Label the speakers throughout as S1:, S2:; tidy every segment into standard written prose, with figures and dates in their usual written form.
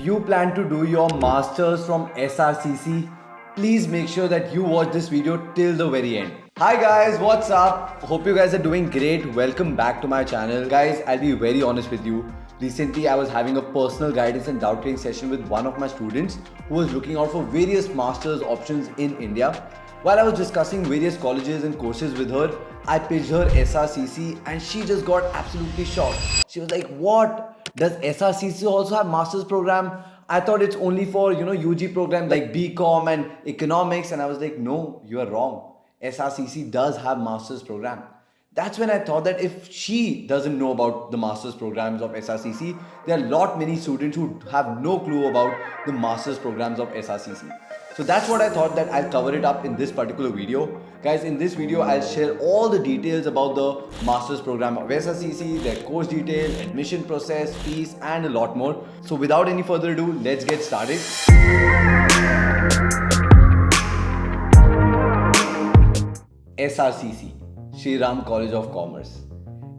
S1: you plan to do your masters from SRCC, please make sure that you watch this video till the very end. Hi guys, what's up? Hope you guys are doing great. Welcome back to my channel. Guys, I'll be very honest with you. Recently, I was having a personal guidance and doubt clearing session with one of my students who was looking out for various masters options in India. While I was discussing various colleges and courses with her, I pitched her SRCC and she just got absolutely shocked. She was like, what? Does SRCC also have master's program? I thought it's only for, UG program like BCom and economics. And I was like, no, you are wrong. SRCC does have master's program. That's when I thought that if she doesn't know about the master's programs of SRCC, there are many students who have no clue about the master's programs of SRCC. So that's what I thought that I'll cover it up in this particular video. Guys, in this video, I'll share all the details about the master's program of SRCC, their course detail, admission process, fees, and a lot more. So without any further ado, let's get started. SRCC, Shri College of Commerce.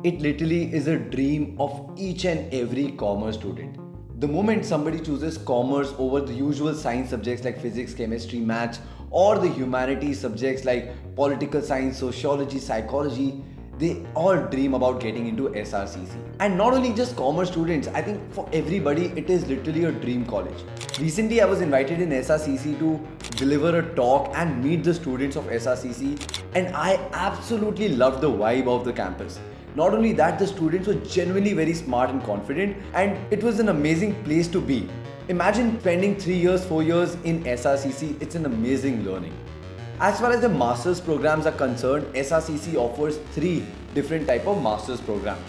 S1: It literally is a dream of each and every commerce student. The moment somebody chooses commerce over the usual science subjects like physics, chemistry, maths, or the humanities subjects like political science, sociology, psychology, they all dream about getting into SRCC. And not only just commerce students, I think for everybody, it is literally a dream college. Recently, I was invited in SRCC to deliver a talk and meet the students of SRCC, and I absolutely loved the vibe of the campus. Not only that, the students were genuinely very smart and confident, and it was an amazing place to be. Imagine spending 3 years, 4 years in SRCC, it's an amazing learning. As far as the master's programs are concerned, SRCC offers 3 different types of master's programs.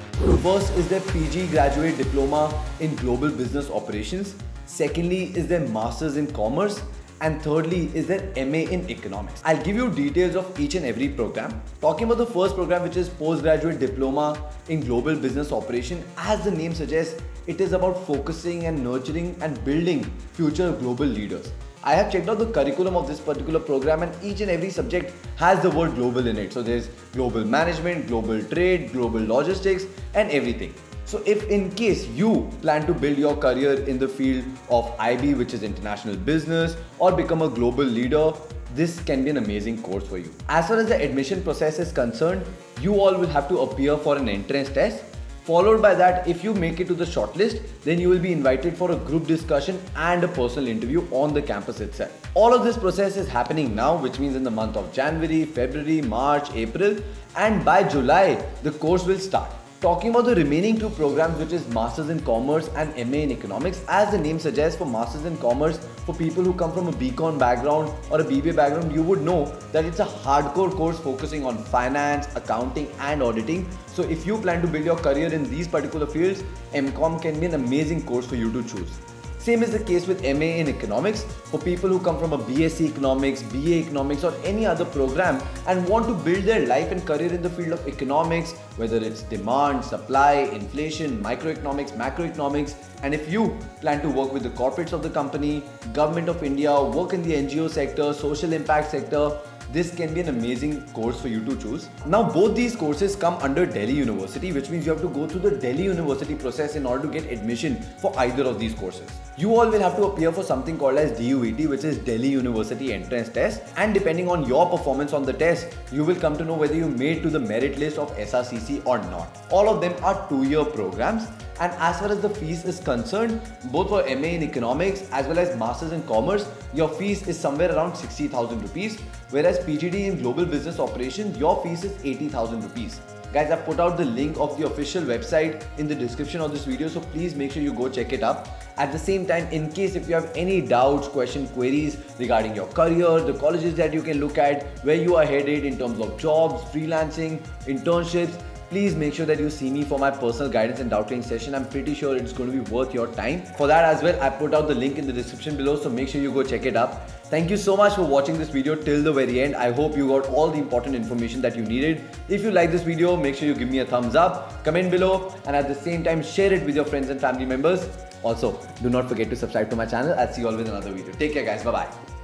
S1: First is their PG Graduate Diploma in Global Business Operations. Secondly is their Masters in Commerce. And thirdly is their MA in Economics. I'll give you details of each and every program. Talking about the first program, which is Postgraduate Diploma in Global Business Operation, as the name suggests, it is about focusing and nurturing and building future global leaders. I have checked out the curriculum of this particular program, and each and every subject has the word global in it. So there's global management, global trade, global logistics, and everything. So if in case you plan to build your career in the field of IB, which is international business, or become a global leader, this can be an amazing course for you. As far as the admission process is concerned, you all will have to appear for an entrance test. Followed by that, if you make it to the shortlist, then you will be invited for a group discussion and a personal interview on the campus itself. All of this process is happening now, which means in the month of January, February, March, April, and by July, the course will start. Talking about the remaining 2 programs, which is Masters in Commerce and MA in Economics, as the name suggests, for Masters in Commerce, for people who come from a BCom background or a BBA background, you would know that it's a hardcore course focusing on finance, accounting, and auditing. So if you plan to build your career in these particular fields, MCom can be an amazing course for you to choose. Same is the case with MA in Economics for people who come from a BSc Economics, BA Economics, or any other program and want to build their life and career in the field of economics, whether it's demand, supply, inflation, microeconomics, macroeconomics. And if you plan to work with the corporates of the company, government of India, work in the NGO sector, social impact sector, this can be an amazing course for you to choose. Now, both these courses come under Delhi University, which means you have to go through the Delhi University process in order to get admission for either of these courses. You all will have to appear for something called as DUET, which is Delhi University Entrance Test. And depending on your performance on the test, you will come to know whether you made to the merit list of SRCC or not. All of them are 2-year programs. And as far as the fees is concerned, both for MA in Economics as well as Masters in Commerce, your fees is somewhere around 60,000 rupees. Whereas PGD in Global Business Operations, your fees is 80,000 rupees. Guys, I've put out the link of the official website in the description of this video, so please make sure you go check it up. At the same time, in case if you have any doubts, questions, queries regarding your career, the colleges that you can look at, where you are headed in terms of jobs, freelancing, internships, please make sure that you see me for my personal guidance and doubt clearing session. I'm pretty sure it's going to be worth your time. For that as well, I put out the link in the description below, so make sure you go check it up. Thank you so much for watching this video till the very end. I hope you got all the important information that you needed. If you like this video, make sure you give me a thumbs up, comment below, and at the same time share it with your friends and family members. Also, do not forget to subscribe to my channel. I'll see you all with another video. Take care guys. Bye-bye.